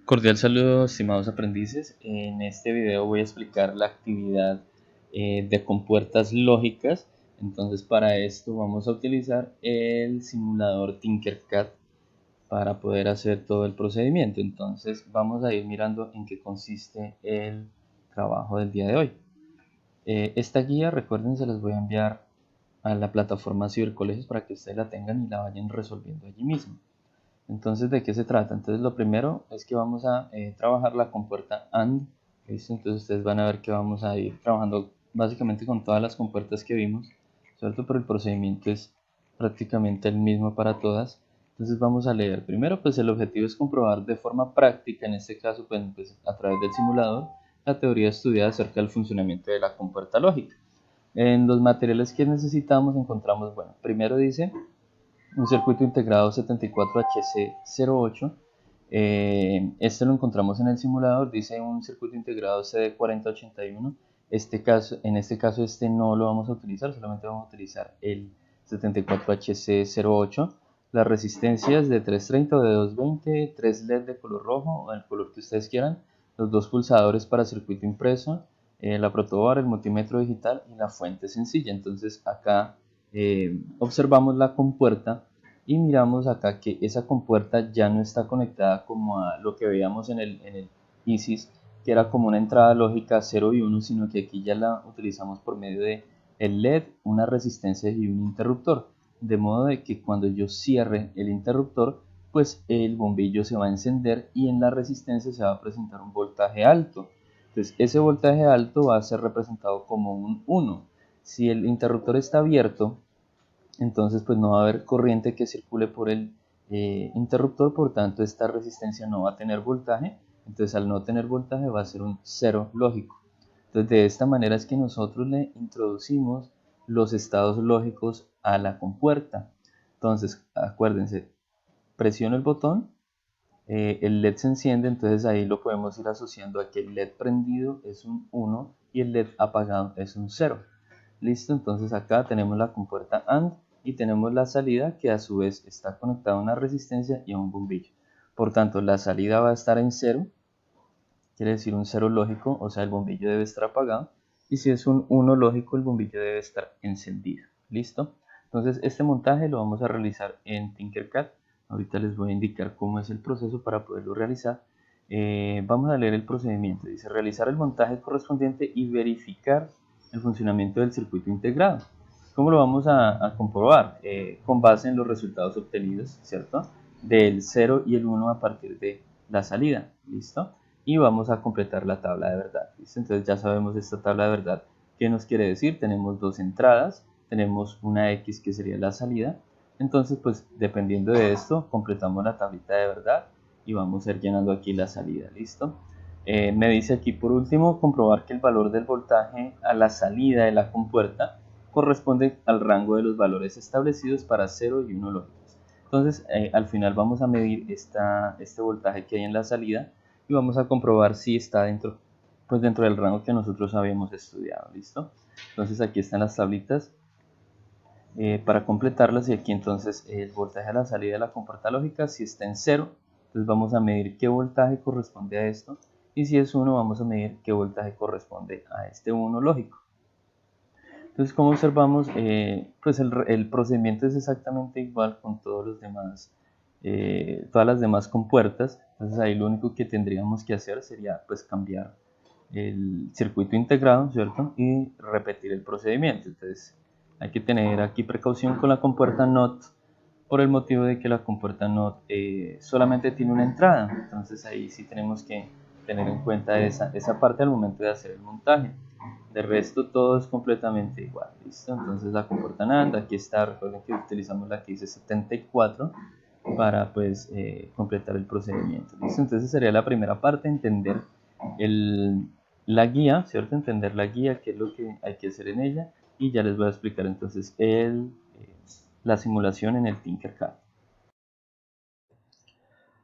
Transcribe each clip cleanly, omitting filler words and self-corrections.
Cordial saludo, estimados aprendices. En este video voy a explicar la actividad de compuertas lógicas. Entonces, para esto vamos a utilizar el simulador Tinkercad para poder hacer todo el procedimiento. Entonces, vamos a ir mirando en qué consiste el trabajo del día de hoy. Esta guía, recuerden, se las voy a enviar a la plataforma Cibercolegios para que ustedes la tengan y la vayan resolviendo allí mismo. Entonces, ¿de qué se trata? Entonces, lo primero es que vamos a trabajar la compuerta AND. ¿Listo? Entonces, ustedes van a ver que vamos a ir trabajando básicamente con todas las compuertas que vimos, ¿cierto? Pero el procedimiento es prácticamente el mismo para todas. Entonces, vamos a leer. Primero, pues el objetivo es comprobar de forma práctica, en este caso, pues a través del simulador, la teoría estudiada acerca del funcionamiento de la compuerta lógica. En los materiales que necesitamos encontramos, bueno, primero dice un circuito integrado 74HC08. Este lo encontramos en el simulador, dice un circuito integrado CD4081. En este caso no lo vamos a utilizar, solamente vamos a utilizar el 74HC08. Las resistencias de 330 o de 220, 3 LED de color rojo o el color que ustedes quieran, los dos pulsadores para circuito impreso, la protobar, el multímetro digital y la fuente sencilla. Entonces acá observamos la compuerta y miramos acá que esa compuerta ya no está conectada como a lo que veíamos en el ISIS, que era como una entrada lógica 0 y 1, sino que aquí ya la utilizamos por medio de el LED, una resistencia y un interruptor, de modo de que cuando yo cierre el interruptor, pues el bombillo se va a encender y en la resistencia se va a presentar un voltaje alto. Entonces ese voltaje alto va a ser representado como un 1. Si el interruptor está abierto, entonces pues no va a haber corriente que circule por el interruptor, por tanto esta resistencia no va a tener voltaje. Entonces al no tener voltaje va a ser un cero lógico. Entonces de esta manera es que nosotros le introducimos los estados lógicos a la compuerta. Entonces acuérdense, presiono el botón, el LED se enciende, entonces ahí lo podemos ir asociando a que el LED prendido es un 1 y el LED apagado es un 0. Listo, entonces acá tenemos la compuerta AND y tenemos la salida que a su vez está conectada a una resistencia y a un bombillo. Por tanto, la salida va a estar en 0, quiere decir un 0 lógico, o sea el bombillo debe estar apagado, y si es un 1 lógico el bombillo debe estar encendido. ¿Listo? Entonces este montaje lo vamos a realizar en Tinkercad. Ahorita les voy a indicar cómo es el proceso para poderlo realizar. Vamos a leer el procedimiento. Dice realizar el montaje correspondiente y verificar el funcionamiento del circuito integrado. ¿Cómo lo vamos a comprobar? Con base en los resultados obtenidos, ¿cierto? Del 0 y el 1 a partir de la salida. ¿Listo? Y vamos a completar la tabla de verdad. ¿Listo? Entonces ya sabemos esta tabla de verdad. ¿Qué nos quiere decir? Tenemos dos entradas, tenemos una X que sería la salida. Entonces, pues dependiendo de esto, completamos la tablita de verdad y vamos a ir llenando aquí la salida. ¿Listo? Me dice aquí por último comprobar que el valor del voltaje a la salida de la compuerta corresponde al rango de los valores establecidos para 0 y 1 lógicos. Entonces al final vamos a medir este voltaje que hay en la salida y vamos a comprobar si está dentro, pues dentro del rango que nosotros habíamos estudiado. ¿Listo? Entonces aquí están las tablitas para completarlas y aquí entonces el voltaje a la salida de la compuerta lógica si está en 0, entonces vamos a medir qué voltaje corresponde a esto y si es 1 vamos a medir qué voltaje corresponde a este 1 lógico. Entonces como observamos pues el procedimiento es exactamente igual con todos los demás, todas las demás compuertas. Entonces ahí lo único que tendríamos que hacer sería pues cambiar el circuito integrado, ¿cierto? Y repetir el procedimiento. Entonces hay que tener aquí precaución con la compuerta NOT por el motivo de que la compuerta NOT solamente tiene una entrada. Entonces ahí sí tenemos que tener en cuenta esa parte al momento de hacer el montaje. De resto todo es completamente igual, ¿listo? Entonces la compuerta NAND, aquí está, recuerden que utilizamos la que dice 74 para pues completar el procedimiento, ¿listo? Entonces sería la primera parte, entender la guía, ¿cierto? Entender la guía, qué es lo que hay que hacer en ella y ya les voy a explicar entonces la simulación en el Tinkercad.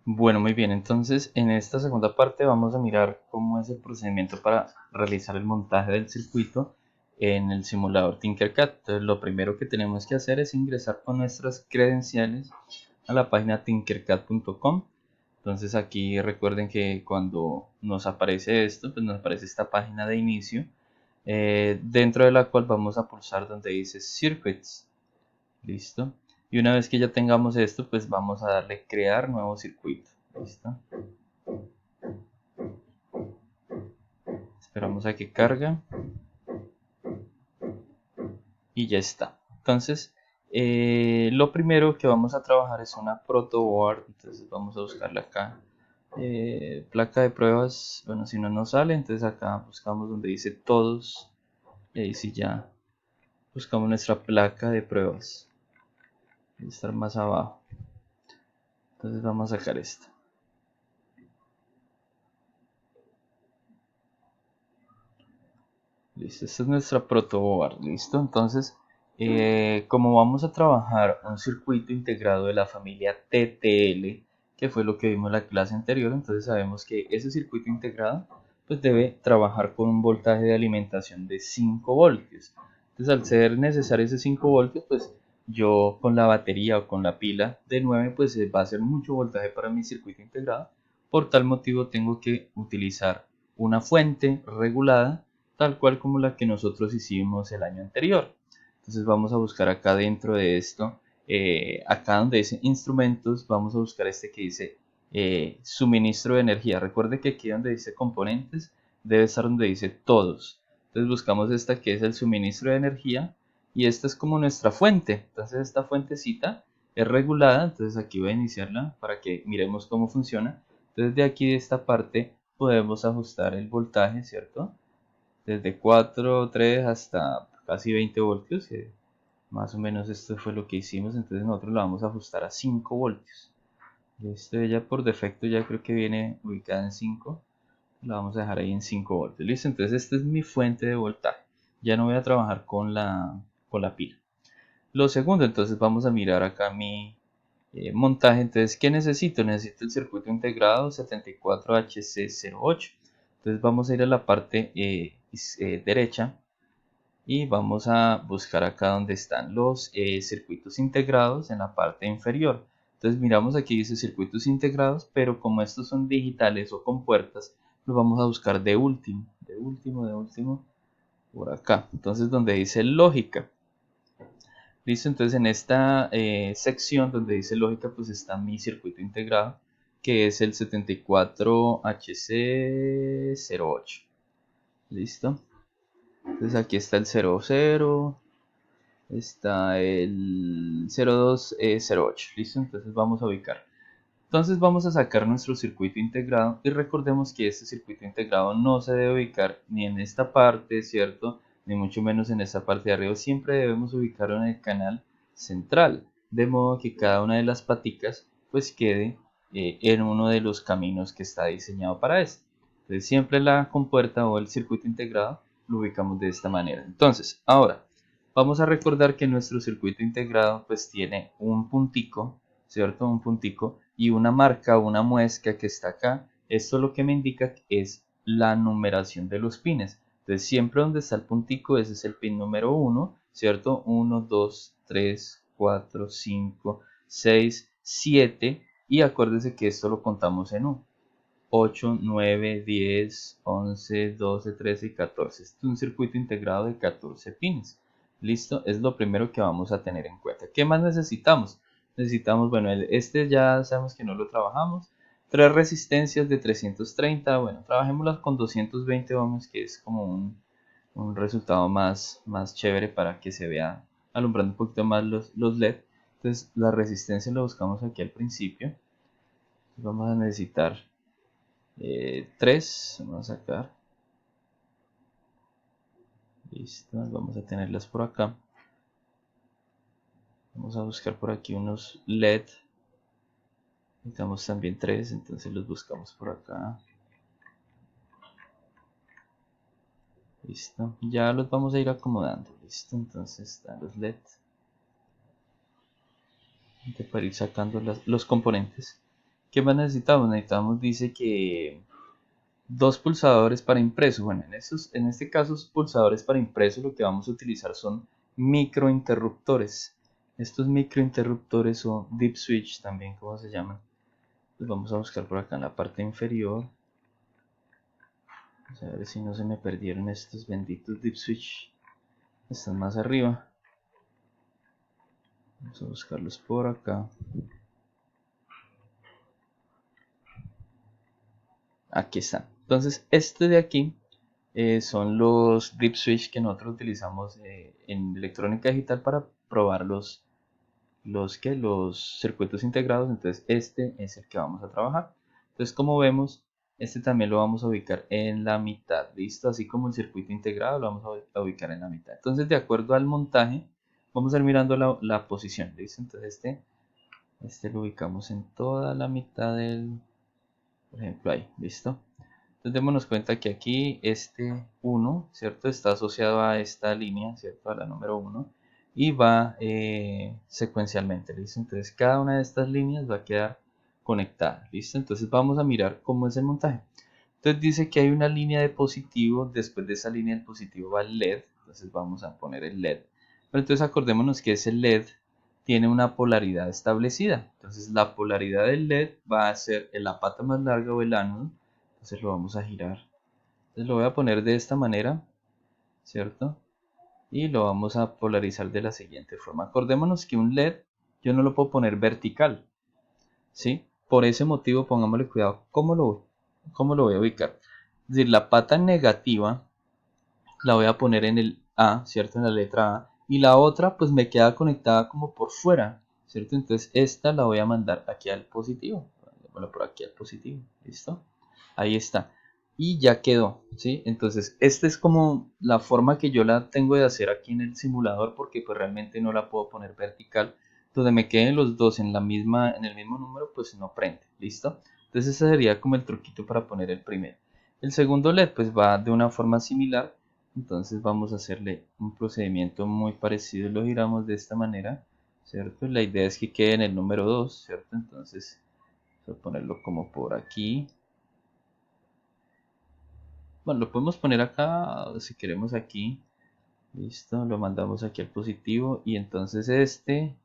Bueno, muy bien, entonces en esta segunda parte vamos a mirar cómo es el procedimiento para realizar el montaje del circuito en el simulador Tinkercad. Entonces lo primero que tenemos que hacer es ingresar con nuestras credenciales a la página tinkercad.com. Entonces aquí recuerden que cuando nos aparece esto, pues nos aparece esta página de inicio, dentro de la cual vamos a pulsar donde dice Circuits. Listo. Y una vez que ya tengamos esto, pues vamos a darle crear nuevo circuito. Listo. Esperamos a que cargue. Y ya está. Entonces, lo primero que vamos a trabajar es una protoboard. Entonces vamos a buscarla acá. Placa de pruebas, bueno, si no nos sale, entonces acá buscamos donde dice todos. Y ahí sí ya buscamos nuestra placa de pruebas. Debe estar más abajo. Entonces vamos a sacar esta. Listo, esta es nuestra protoboard. Listo, entonces como vamos a trabajar un circuito integrado de la familia TTL, que fue lo que vimos en la clase anterior, entonces sabemos que ese circuito integrado pues debe trabajar con un voltaje de alimentación de 5 voltios. Entonces al ser necesario ese 5 voltios, pues yo con la batería o con la pila de 9 pues va a ser mucho voltaje para mi circuito integrado. Por tal motivo tengo que utilizar una fuente regulada tal cual como la que nosotros hicimos el año anterior. Entonces vamos a buscar acá dentro de esto, acá donde dice instrumentos, vamos a buscar este que dice suministro de energía. Recuerde que aquí donde dice componentes debe estar donde dice todos. Entonces buscamos esta que es el suministro de energía y esta es como nuestra fuente. Entonces esta fuentecita es regulada, entonces aquí voy a iniciarla para que miremos cómo funciona. Entonces de aquí de esta parte podemos ajustar el voltaje, ¿cierto? Desde 4, 3 hasta casi 20 voltios, que más o menos esto fue lo que hicimos. Entonces nosotros la vamos a ajustar a 5 voltios. Listo, ella por defecto ya creo que viene ubicada en 5, la vamos a dejar ahí en 5 voltios. Listo, entonces esta es mi fuente de voltaje. Ya no voy a trabajar con la pila. Lo segundo, entonces vamos a mirar acá mi montaje. Entonces, ¿qué necesito? Necesito el circuito integrado 74HC08. Entonces vamos a ir a la parte derecha y vamos a buscar acá donde están los circuitos integrados en la parte inferior. Entonces miramos aquí dice circuitos integrados, pero como estos son digitales o con puertas, los vamos a buscar de último, por acá. Entonces donde dice lógica. Listo, entonces en esta sección donde dice lógica, pues está mi circuito integrado, que es el 74HC08. Listo. Entonces aquí está el 00, está el 0208. Listo, entonces vamos a ubicar. Entonces vamos a sacar nuestro circuito integrado y recordemos que este circuito integrado no se debe ubicar ni en esta parte, ¿cierto? Ni mucho menos en esta parte de arriba. Siempre debemos ubicarlo en el canal central, de modo que cada una de las paticas pues quede en uno de los caminos que está diseñado para esto. Entonces siempre la compuerta o el circuito integrado lo ubicamos de esta manera. Entonces, ahora vamos a recordar que nuestro circuito integrado pues tiene un puntico, ¿cierto? Un puntico y una marca, una muesca que está acá. Esto lo que me indica es la numeración de los pines. Entonces siempre donde está el puntico, ese es el pin número 1, ¿cierto? 1, 2, 3, 4, 5, 6, 7 y acuérdese que esto lo contamos en 1. 8, 9, 10, 11, 12, 13 y 14. Este es un circuito integrado de 14 pines. Listo, es lo primero que vamos a tener en cuenta. ¿Qué más necesitamos? Necesitamos, bueno, este ya sabemos que no lo trabajamos. 3 resistencias de 330. Bueno, trabajémoslas con 220 ohms, que es como un resultado más chévere para que se vea alumbrando un poquito más los LED. Entonces, la resistencia la buscamos aquí al principio. Vamos a necesitar 3, vamos a sacar. Listo, vamos a tenerlas por acá. Vamos a buscar por aquí unos LED. Necesitamos también 3, entonces los buscamos por acá. Listo, ya los vamos a ir acomodando. Listo, entonces están los LED. Para ir sacando los componentes. ¿Qué más necesitamos? Necesitamos, dice que 2 pulsadores para impreso. Bueno, en este caso, pulsadores para impreso lo que vamos a utilizar son microinterruptores. Estos microinterruptores o deep switch también, como se llaman. Pues vamos a buscar por acá en la parte inferior. Vamos a ver si no se me perdieron estos benditos dip switch. Están más arriba. Vamos a buscarlos por acá. Aquí están. Entonces este de aquí son los dip switch que nosotros utilizamos en electrónica digital para probar los circuitos integrados. Entonces este es el que vamos a trabajar. Entonces, como vemos, este también lo vamos a ubicar en la mitad, listo, así como el circuito integrado lo vamos a ubicar en la mitad. Entonces, de acuerdo al montaje, vamos a ir mirando la posición, listo. Entonces este lo ubicamos en toda la mitad del, por ejemplo, ahí, listo. Entonces démonos cuenta que aquí este 1, ¿cierto? Está asociado a esta línea, ¿cierto? A la número 1 y va secuencialmente, ¿listo? Entonces cada una de estas líneas va a quedar conectada, ¿listo? Entonces vamos a mirar cómo es el montaje. Entonces dice que hay una línea de positivo, después de esa línea del positivo va el LED, entonces vamos a poner el LED. Pero entonces acordémonos que ese LED tiene una polaridad establecida, entonces la polaridad del LED va a ser en la pata más larga o el ánodo. Entonces lo vamos a girar. Entonces lo voy a poner de esta manera, ¿cierto? Y lo vamos a polarizar de la siguiente forma. Acordémonos que un LED yo no lo puedo poner vertical, ¿sí? Por ese motivo pongámosle cuidado cómo lo voy a ubicar. Es decir, la pata negativa la voy a poner en el A, ¿cierto? En la letra A. Y la otra pues me queda conectada como por fuera, ¿cierto? Entonces esta la voy a mandar aquí al positivo. Bueno, por aquí al positivo, ¿listo? Ahí está. Y ya quedó, ¿sí? Entonces, esta es como la forma que yo la tengo de hacer aquí en el simulador, porque pues realmente no la puedo poner vertical. Donde me queden los dos en el mismo número, pues no prende, ¿listo? Entonces ese sería como el truquito para poner el primero. El segundo LED pues va de una forma similar. Entonces vamos a hacerle un procedimiento muy parecido. Lo giramos de esta manera, ¿cierto? La idea es que quede en el número 2, ¿cierto? Entonces voy a ponerlo como por aquí. Bueno, lo podemos poner acá, si queremos aquí. Listo, lo mandamos aquí al positivo. Y entonces este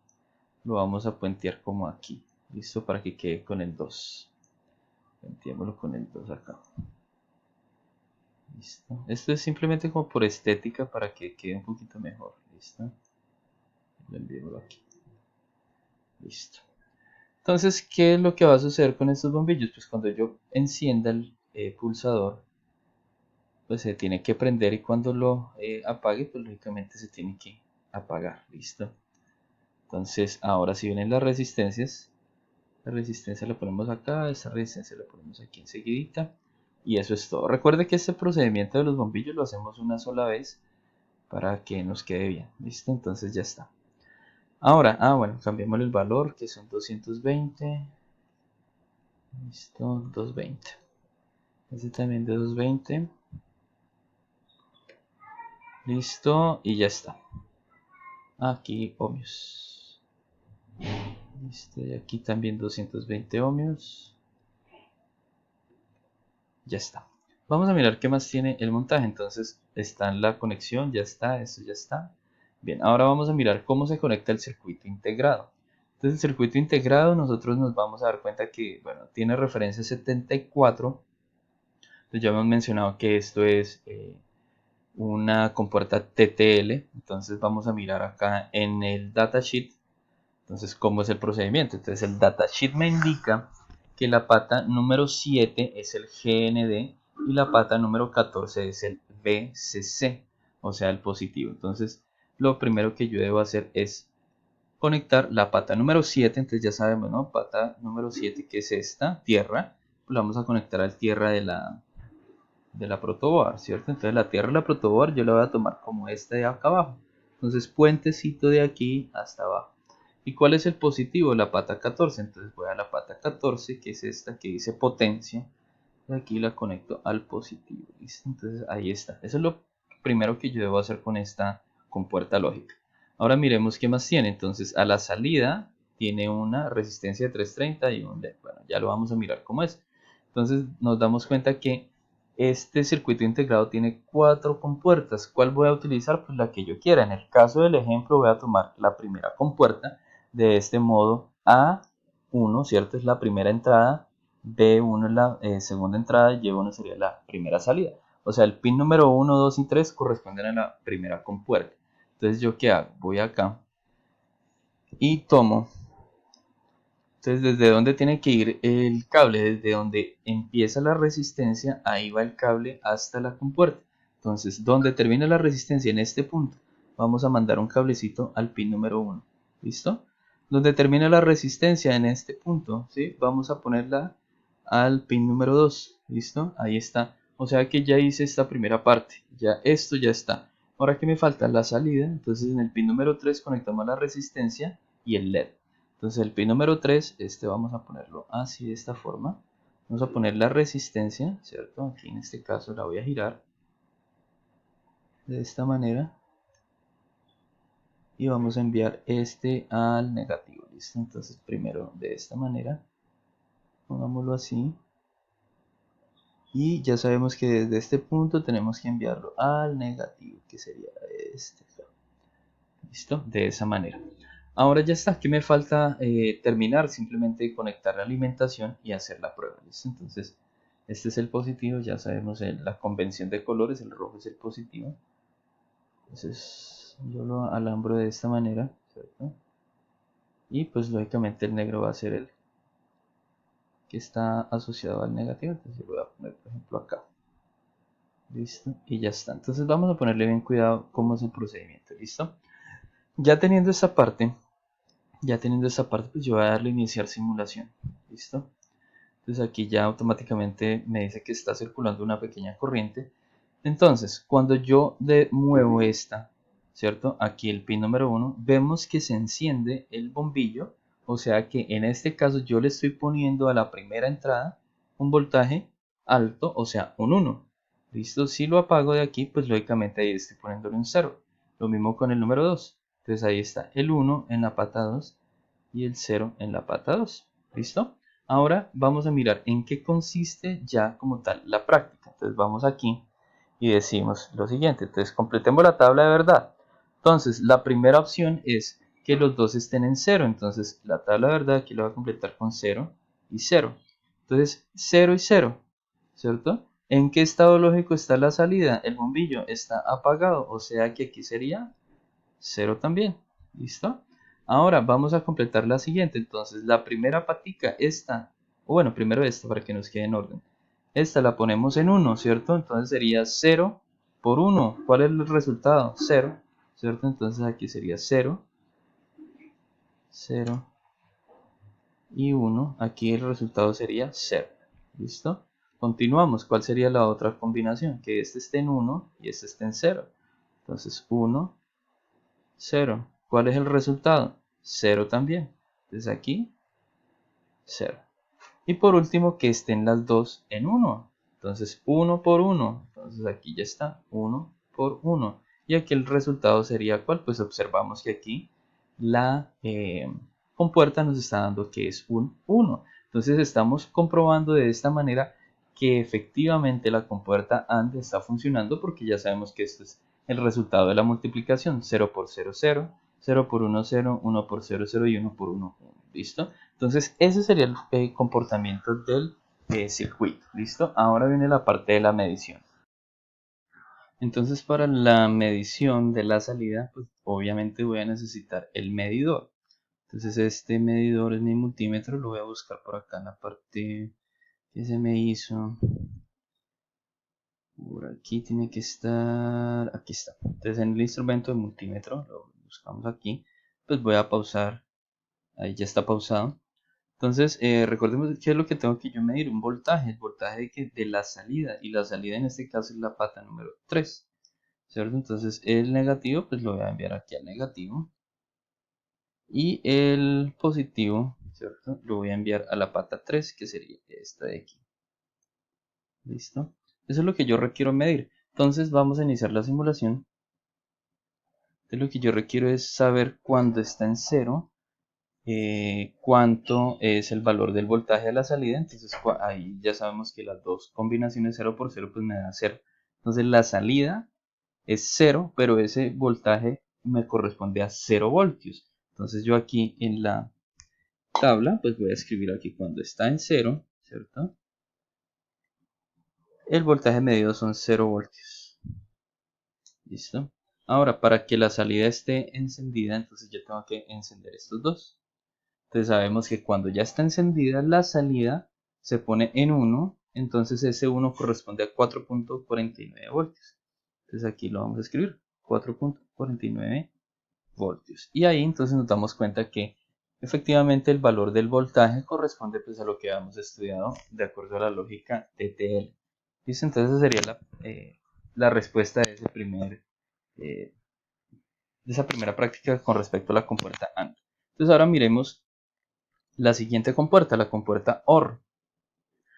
lo vamos a puentear como aquí. Listo, para que quede con el 2. Puenteémoslo con el 2 acá. Listo. Esto es simplemente como por estética para que quede un poquito mejor. Listo. Lo enviémoslo aquí. Listo. Entonces, ¿qué es lo que va a suceder con estos bombillos? Pues cuando yo encienda el pulsador, pues se tiene que prender, y cuando lo apague, pues lógicamente se tiene que apagar. Listo. Entonces, ahora si vienen las resistencias, la resistencia la ponemos acá, esta resistencia la ponemos aquí enseguidita, y eso es todo. Recuerde que este procedimiento de los bombillos lo hacemos una sola vez para que nos quede bien. Listo, entonces ya está. Ahora, bueno, cambiamos el valor, que son 220. Listo, 220. Este también de 220. Listo, y ya está. Aquí ohmios. Listo, y aquí también 220 ohmios. Ya está. Vamos a mirar qué más tiene el montaje. Entonces está en la conexión, ya está, esto ya está. Bien, ahora vamos a mirar cómo se conecta el circuito integrado. Entonces el circuito integrado, nosotros nos vamos a dar cuenta que, bueno, tiene referencia 74. Entonces ya hemos mencionado que esto es una compuerta TTL. Entonces vamos a mirar acá en el datasheet. Entonces, ¿cómo es el procedimiento? Entonces el datasheet me indica que la pata número 7 es el GND y la pata número 14 es el VCC, o sea, el positivo. Entonces, lo primero que yo debo hacer es conectar la pata número 7. Entonces ya sabemos, ¿no? Pata número 7, que es esta, tierra, pues la vamos a conectar al tierra de la protoboard, ¿cierto? Entonces la tierra de la protoboard yo la voy a tomar como esta de acá abajo. Entonces puentecito de aquí hasta abajo. ¿Y cuál es el positivo? La pata 14. Entonces voy a la pata 14, que es esta que dice potencia. Y aquí la conecto al positivo. ¿Listo? Entonces ahí está. Eso es lo primero que yo debo hacer con esta compuerta lógica. Ahora miremos qué más tiene. Entonces a la salida tiene una resistencia de 330 y un LED. Bueno, ya lo vamos a mirar cómo es. Entonces nos damos cuenta que este circuito integrado tiene 4 compuertas. ¿Cuál voy a utilizar? Pues la que yo quiera. En el caso del ejemplo voy a tomar la primera compuerta de este modo A 1, ¿cierto? Es la primera entrada, B1 es la segunda entrada y Y1 sería la primera salida. O sea, el pin número 1, 2 y 3 corresponden a la primera compuerta. Entonces, ¿yo qué hago? Voy acá y tomo. Entonces, ¿desde dónde tiene que ir el cable? Desde donde empieza la resistencia, ahí va el cable hasta la compuerta. Entonces, donde termina la resistencia en este punto, vamos a mandar un cablecito al pin número 1. ¿Listo? Donde termina la resistencia en este punto, ¿sí? Vamos a ponerla al pin número 2. ¿Listo? Ahí está. O sea que ya hice esta primera parte. Ya esto ya está. Ahora que me falta la salida, entonces en el pin número 3 conectamos la resistencia y el LED. Entonces el pin número 3, vamos a ponerlo así de esta forma. Vamos a poner la resistencia, ¿cierto? Aquí en este caso la voy a girar de esta manera. Y vamos a enviar este al negativo, ¿listo? Entonces primero de esta manera, pongámoslo así. Y ya sabemos que desde este punto tenemos que enviarlo al negativo, que sería este. ¿Listo? De esa manera. Ahora ya está, aquí me falta terminar, simplemente conectar la alimentación y hacer la prueba. ¿Listo? Entonces, este es el positivo, ya sabemos la convención de colores, el rojo es el positivo. Entonces, yo lo alambro de esta manera, ¿cierto? Y pues lógicamente el negro va a ser el que está asociado al negativo, entonces voy a poner por ejemplo acá. Listo, y ya está. Entonces vamos a ponerle bien cuidado cómo es el procedimiento, ¿listo? Ya teniendo esta parte, pues yo voy a darle iniciar simulación. ¿Listo? Entonces aquí ya automáticamente me dice que está circulando una pequeña corriente. Entonces, cuando yo muevo esta, ¿cierto? Aquí el pin número 1, vemos que se enciende el bombillo. O sea que en este caso yo le estoy poniendo a la primera entrada un voltaje alto, o sea, un 1. ¿Listo? Si lo apago de aquí, pues lógicamente ahí estoy poniéndole un 0. Lo mismo con el número 2. Entonces ahí está el 1 en la pata 2 y el 0 en la pata 2. ¿Listo? Ahora vamos a mirar en qué consiste ya como tal la práctica. Entonces vamos aquí y decimos lo siguiente. Entonces completemos la tabla de verdad. Entonces la primera opción es que los dos estén en 0. Entonces la tabla de verdad aquí la voy a completar con 0 y 0. Entonces 0 y 0, ¿cierto? ¿En qué estado lógico está la salida? El bombillo está apagado, o sea que aquí sería 0 también. ¿Listo? Ahora vamos a completar la siguiente. Entonces la primera patica, esta, o bueno, primero esta para que nos quede en orden. Esta la ponemos en 1, ¿cierto? Entonces sería 0 por 1. ¿Cuál es el resultado? 0, ¿cierto? Entonces aquí sería 0, 0 y 1. Aquí el resultado sería 0. ¿Listo? Continuamos. ¿Cuál sería la otra combinación? Que este esté en 1 y este esté en 0. Entonces 1, 0. ¿Cuál es el resultado? 0 también. Entonces aquí 0. Y por último que estén las dos en 1. Entonces 1 por 1. Entonces aquí ya está 1 por 1. Y aquí el resultado sería ¿cuál? Pues observamos que aquí la compuerta nos está dando que es un 1. Entonces estamos comprobando de esta manera que efectivamente la compuerta AND está funcionando porque ya sabemos que esto es el resultado de la multiplicación. 0 por 0, 0, 0 por 1, 0, 1 por 0, 0 y 1 por 1, 1. ¿Listo? Entonces ese sería el comportamiento del circuito. ¿Listo? Ahora viene la parte de la medición. Entonces para la medición de la salida, pues obviamente voy a necesitar el medidor. Entonces este medidor es mi multímetro, lo voy a buscar por acá en la parte que se me hizo. Por aquí tiene que estar, aquí está. Entonces en el instrumento de multímetro, lo buscamos aquí, pues voy a pausar, ahí ya está pausado. Entonces recordemos qué es lo que tengo que yo medir, un voltaje, el voltaje de la salida, y la salida en este caso es la pata número 3, ¿cierto? Entonces el negativo pues lo voy a enviar aquí al negativo. Y el positivo, ¿cierto? Lo voy a enviar a la pata 3, que sería esta de aquí. ¿Listo? Eso es lo que yo requiero medir. Entonces vamos a iniciar la simulación. Entonces lo que yo requiero es saber cuándo está en 0, cuánto es el valor del voltaje a la salida. Entonces ahí ya sabemos que las dos combinaciones 0 por 0 pues me da 0. Entonces la salida es 0, pero ese voltaje me corresponde a 0 voltios. Entonces yo aquí tabla, pues voy a escribir aquí cuando está en 0, ¿cierto? El voltaje medido son 0 voltios. ¿Listo? Ahora, para que la salida esté encendida, entonces yo tengo que encender estos dos. Entonces sabemos que cuando ya está encendida la salida se pone en 1, entonces ese 1 corresponde a 4.49 voltios. Entonces aquí lo vamos a escribir, 4.49 voltios. Y ahí entonces nos damos cuenta que efectivamente el valor del voltaje corresponde pues a lo que habíamos estudiado de acuerdo a la lógica TTL. ¿Listo? Entonces esa sería la respuesta de esa primera práctica con respecto a la compuerta AND. Entonces ahora miremos la siguiente compuerta, la compuerta OR.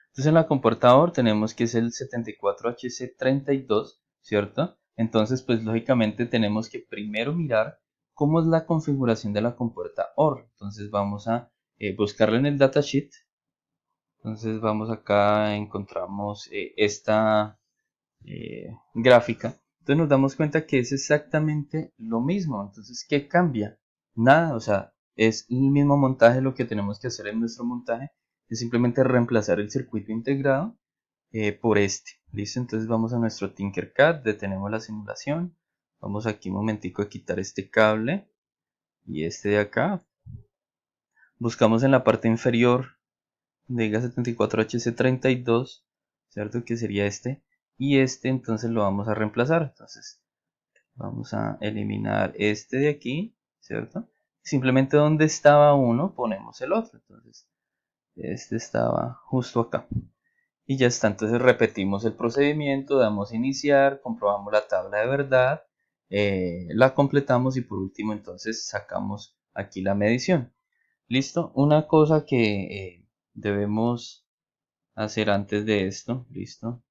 Entonces en la compuerta OR tenemos que es el 74HC32, ¿cierto? Entonces pues lógicamente tenemos que primero mirar cómo es la configuración de la compuerta OR. Entonces vamos a buscarla en el datasheet. Entonces vamos acá, encontramos esta gráfica. Entonces nos damos cuenta que es exactamente lo mismo. Entonces, ¿qué cambia? Nada, o sea, es el mismo montaje. Lo que tenemos que hacer en nuestro montaje es simplemente reemplazar el circuito integrado por este. ¿Listo? Entonces vamos a nuestro Tinkercad, detenemos la simulación. Vamos aquí un momentico a quitar este cable y este de acá. Buscamos en la parte inferior de GA74HC32, ¿cierto? Que sería este. Y este entonces lo vamos a reemplazar. Entonces vamos a eliminar este de aquí, ¿cierto? Simplemente donde estaba uno ponemos el otro. Entonces este estaba justo acá. Y ya está. Entonces repetimos el procedimiento, damos iniciar, comprobamos la tabla de verdad, la completamos y por último entonces sacamos aquí la medición. ¿Listo? Una cosa que debemos hacer antes de esto, ¿listo?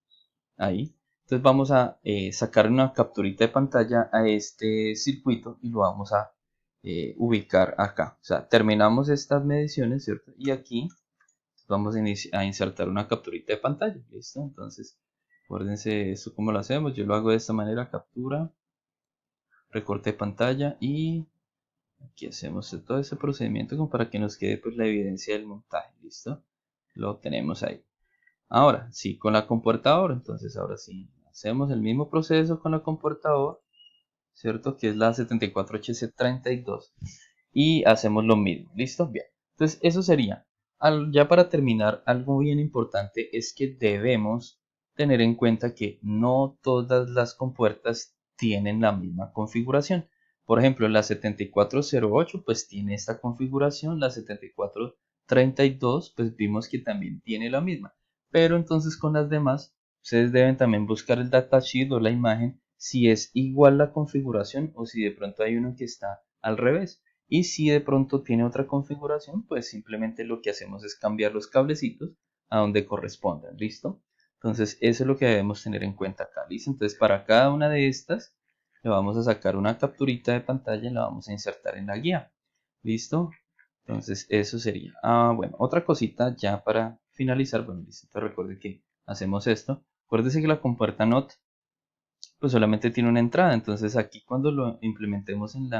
Ahí. Entonces vamos a sacar una capturita de pantalla a este circuito y lo vamos a ubicar acá. O sea, terminamos estas mediciones, ¿cierto? Y aquí vamos a insertar una capturita de pantalla, ¿listo? Entonces, acuérdense esto cómo lo hacemos. Yo lo hago de esta manera, captura, recorte de pantalla y aquí hacemos todo ese procedimiento como para que nos quede pues la evidencia del montaje, ¿listo? Lo tenemos ahí. Ahora, sí, con la comportadora, entonces ahora sí, hacemos el mismo proceso con la comportadora, ¿cierto? Que es la 74HC32 y hacemos lo mismo, ¿listo? Bien, entonces eso sería. Ya para terminar, algo bien importante es que debemos tener en cuenta que no todas las compuertas tienen la misma configuración. Por ejemplo, la 7408 pues tiene esta configuración, la 7432 pues vimos que también tiene la misma. Pero entonces con las demás, ustedes deben también buscar el datasheet o la imagen si es igual la configuración o si de pronto hay uno que está al revés. Y si de pronto tiene otra configuración, pues simplemente lo que hacemos es cambiar los cablecitos a donde correspondan, ¿listo? Entonces eso es lo que debemos tener en cuenta acá, ¿listo? Entonces para cada una de estas le vamos a sacar una capturita de pantalla y la vamos a insertar en la guía, ¿listo? Entonces eso sería. Bueno, otra cosita ya para finalizar, bueno, listo, entonces recuerde que hacemos esto. Acuérdese que la compuerta NOT pues solamente tiene una entrada, entonces aquí cuando lo implementemos en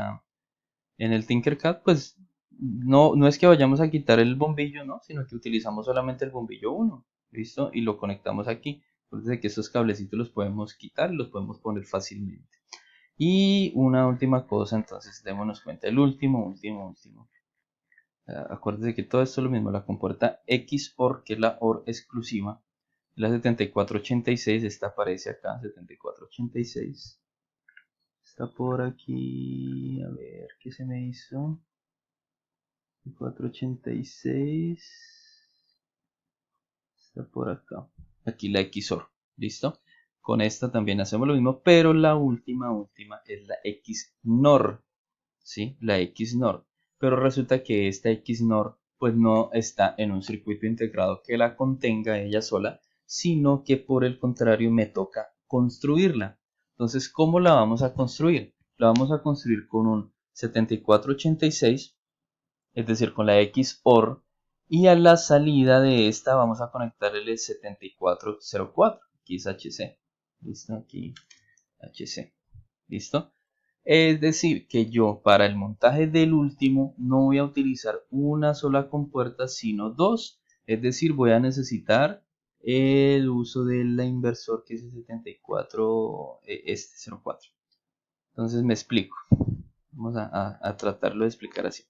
el Tinkercad, pues no es que vayamos a quitar el bombillo, ¿no? Sino que utilizamos solamente el bombillo 1, ¿listo? Y lo conectamos aquí. Entonces que estos cablecitos los podemos quitar y los podemos poner fácilmente. Y una última cosa, entonces démonos cuenta, el último. Acuérdense que todo esto es lo mismo, la compuerta XOR, que es la OR exclusiva. La 7486, esta aparece acá, 7486. Está por aquí, a ver, ¿qué se me hizo? 486 está por acá. Aquí la XOR, ¿listo? Con esta también hacemos lo mismo, pero la última es la XNOR, ¿sí? La XNOR. Pero resulta que esta XNOR pues no está en un circuito integrado que la contenga ella sola, sino que por el contrario me toca construirla. Entonces, ¿cómo la vamos a construir? La vamos a construir con un 7486, es decir, con la XOR, y a la salida de esta vamos a conectar el 7404, aquí es HC, listo, aquí HC, listo. Es decir, que yo para el montaje del último no voy a utilizar una sola compuerta, sino dos. Es decir, voy a necesitar el uso del inversor que es el 74, este 04. Entonces me explico. Vamos a tratarlo de explicar así.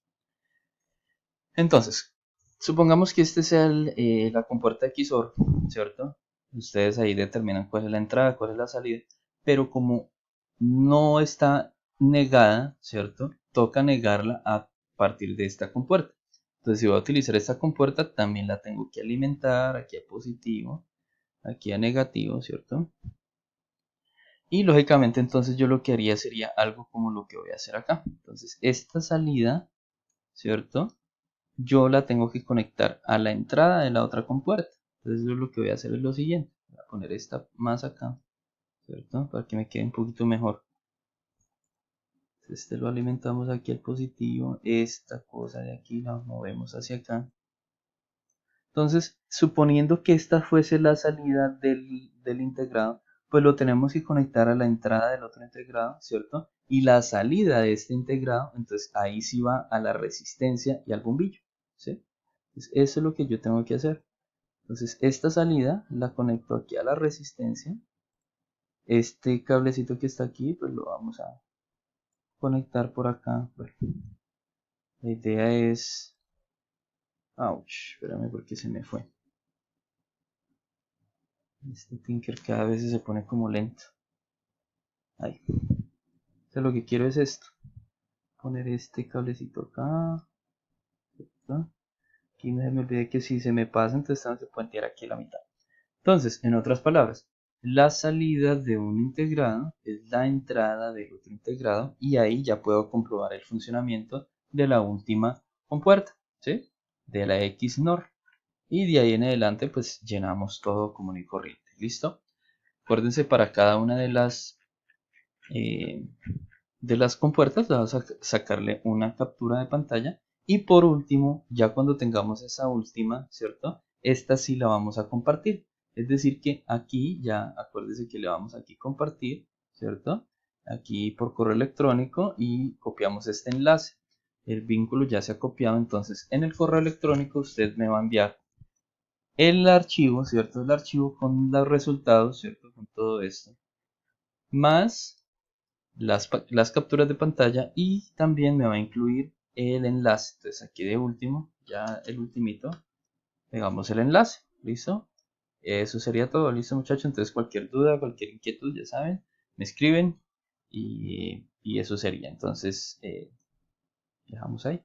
Entonces, supongamos que este sea la compuerta XOR, ¿cierto? Ustedes ahí determinan cuál es la entrada, cuál es la salida, pero como no está negada, ¿cierto? Toca negarla a partir de esta compuerta. Entonces, si voy a utilizar esta compuerta, también la tengo que alimentar aquí a positivo, aquí a negativo, ¿cierto? Y lógicamente entonces yo lo que haría sería algo como lo que voy a hacer acá. Entonces, esta salida, ¿cierto? Yo la tengo que conectar a la entrada de la otra compuerta. Entonces yo lo que voy a hacer es lo siguiente. Voy a poner esta más acá, ¿cierto? Para que me quede un poquito mejor. Este lo alimentamos aquí al positivo. Esta cosa de aquí la movemos hacia acá. Entonces, suponiendo que esta fuese la salida del integrado, pues lo tenemos que conectar a la entrada del otro integrado, ¿cierto? Y la salida de este integrado, entonces ahí sí va a la resistencia y al bombillo, ¿sí? Entonces, eso es lo que yo tengo que hacer. Entonces, esta salida la conecto aquí a la resistencia. Este cablecito que está aquí, pues lo vamos a conectar por acá. Bueno, la idea es... Ouch, espérame porque se me fue. Este Tinker cada vez se pone como lento. Ahí. Entonces lo que quiero es esto. Poner este cablecito acá. ¿Cierto? Aquí no se me olvide que si se me pasa, entonces tengo que puentear aquí a la mitad. Entonces, en otras palabras, la salida de un integrado es la entrada del otro integrado y ahí ya puedo comprobar el funcionamiento de la última compuerta, ¿sí? De la XNOR. Y de ahí en adelante pues llenamos todo común y corriente. ¿Listo? Acuérdense, para cada una eh, de las compuertas vamos a sacarle una captura de pantalla. Y por último, ya cuando tengamos esa última, ¿cierto? Esta sí la vamos a compartir. Es decir que aquí ya, acuérdense que le vamos aquí compartir, ¿cierto? Aquí por correo electrónico y copiamos este enlace. El vínculo ya se ha copiado, entonces en el correo electrónico usted me va a enviar el archivo, ¿cierto? El archivo con los resultados, ¿cierto? Con todo esto. Más las capturas de pantalla y también me va a incluir el enlace. Entonces aquí de último, ya el ultimito, pegamos el enlace. ¿Listo? Eso sería todo. ¿Listo, muchachos? Entonces cualquier duda, cualquier inquietud, ya saben, me escriben y eso sería. Entonces, dejamos ahí.